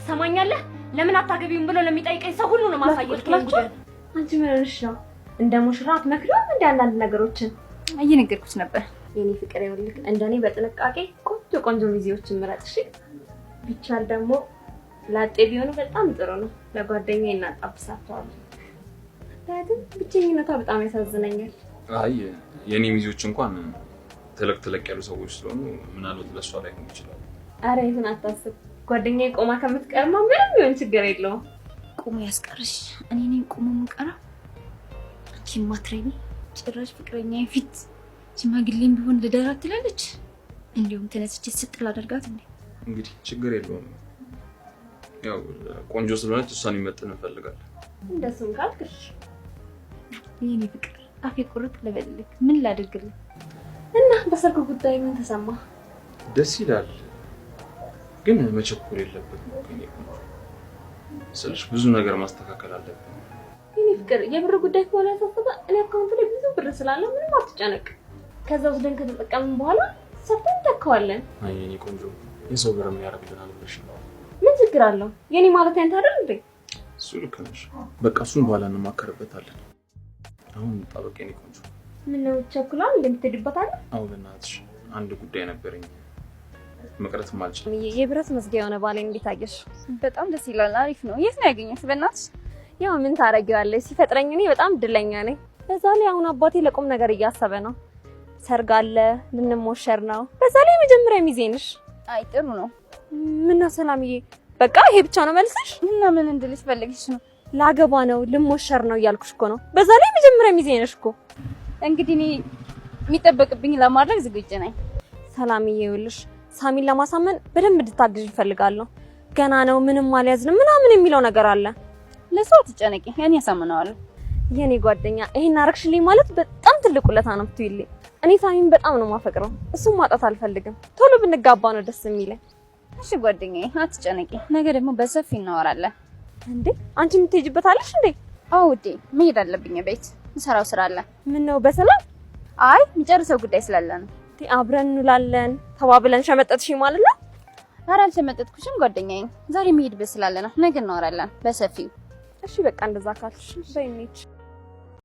ትሰማኛለህ? ለምን አታገቢውም ብሎ ለሚጠይቀኝ ሰው ሁሉ ነው ማሳየት ነው። አንቺ ምን ሆነሽ ነው? እንደ ሙሽራት መክሮም እንደ አንዳንድ ነገሮችን እየነገርኩሽ ነበር። የኔ ፍቅር ይኸውልህ እንደኔ በጥንቃቄ ቆንጆ ሚዜዎችን ምረጥ እሺ። ቢቻል ደግሞ ላጤ ቢሆኑ በጣም ጥሩ ነው። ለጓደኛዬ እናጣብሳቸዋለን። ታዲያ ብቸኝነቷ በጣም ያሳዝነኛል። አይ የኔ ሚዜዎች እንኳን ተለቅ ያሉ ሰዎች ስለሆኑ ምናልባት ለሷ ላይ ሆን ይችላል። አረ ይሁን አታስብ። ጓደኛዬ ቆማ ከምትቀርማ ምንም ይሁን ችግር የለውም። ቆሞ ያስቀርሽ እኔ ነኝ ቆሞ የምቀራ። አንቺ ማትረቢ ጭራሽ ፍቅረኛዬ ፊት ሽማግሌም ቢሆን ልደራት ትላለች። እንዲሁም ተነስቼ ስጥል አደርጋት እንዴ? እንግዲህ ችግር የለውም። ያው ቆንጆ ስለሆነች እሷን ይመጥን እንፈልጋለን። እንደሱም ካልክሽ የኔ ፍቅር አፌ ቁርጥ ልበልልክ ምን ላድርግልህ? እና በሰርጉ ጉዳይ ምን ተሰማ? ደስ ይላል ግን መቸኮል የለበትም። ስለሽ ብዙ ነገር ማስተካከል አለብን። የኔ ፍቅር የብር ጉዳይ ከሆነ ያሳሰበ እኔ አካውንት ላይ ብዙ ብር ስላለ ምንም አትጨነቅ። ከዛ ወስደን ከተጠቀምን በኋላ ሰርተን እንተካዋለን። አይ የኔ ቆንጆ የሰው ብር ምን ያደርግልናል ብለሽ ነው? ምን ችግር አለው? የኔ ማለት አንተ አይደል እንዴ? እሱ ልክ ነሽ። በቃ እሱን በኋላ እንማከርበታለን። አሁን ጠበቅ የኔ ቆንጆ። ምን ነው ቸኩላል እንደምትሄድበታል? አዎ በእናትሽ አንድ ጉዳይ ነበረኝ መቅረት ማልችል። የብረት መዝጊያ የሆነ ባሌ እንዴት አየሽ? በጣም ደስ ይላል። አሪፍ ነው። የት ነው ያገኘሽ? በእናትሽ ያው ምን ታረጊዋለሽ? ሲፈጥረኝ እኔ በጣም እድለኛ ነኝ። በዛ ላይ አሁን አባቴ ለቁም ነገር እያሰበ ነው። ሰርግ አለ፣ ልንሞሸር ነው። በዛ ላይ መጀመሪያ ሚዜ ነሽ። አይ ጥሩ ነው። ምን ነው ሰላምዬ፣ በቃ ይሄ ብቻ ነው መልስሽ? እና ምን እንድልሽ ፈልግሽ ነው? ላገባ ነው ልሞሸር ነው እያልኩሽ እኮ ነው። በዛ ላይ መጀመሪያ ሚዜ ነሽ እኮ። እንግዲህ እኔ የሚጠበቅብኝ ለማድረግ ዝግጁ ነኝ። ሰላምዬ ይኸውልሽ ሳሚን ለማሳመን በደንብ እንድታግዥ ይፈልጋለሁ። ገና ነው ምንም አልያዝንም ምናምን የሚለው ነገር አለ። ለሱ አትጨነቂ፣ እኔ ያሳምነዋለሁ። የኔ ጓደኛ ይሄን አረክሽልኝ ማለት በጣም ትልቅ ውለታ ነው የምትይልኝ። እኔ ሳሚን በጣም ነው ማፈቅረው። እሱን ማጣት አልፈልግም። ቶሎ ብንጋባ ነው ደስ የሚለኝ። እሺ ጓደኛዬ አትጨነቂ፣ ነገ ደግሞ በሰፊ እናወራለን። እንዴ አንቺ የምትሄጂበት አለሽ እንዴ? አዎ ውዴ መሄድ አለብኝ። ቤት እንሰራው ስራ አለ። ምን ነው በሰላም? አይ የሚጨርሰው ጉዳይ ስላለ ነው። አብረን እንውላለን ተባብለን ሸመጠጥሽኝ ማለት ነው? ኧረ አልሸመጠጥኩሽም ጓደኛዬ። ዛሬ መሄድ በስላለ ነው። ነገ እናወራለን በሰፊው። እሺ በቃ እንደዛ ካልሽ በይኔች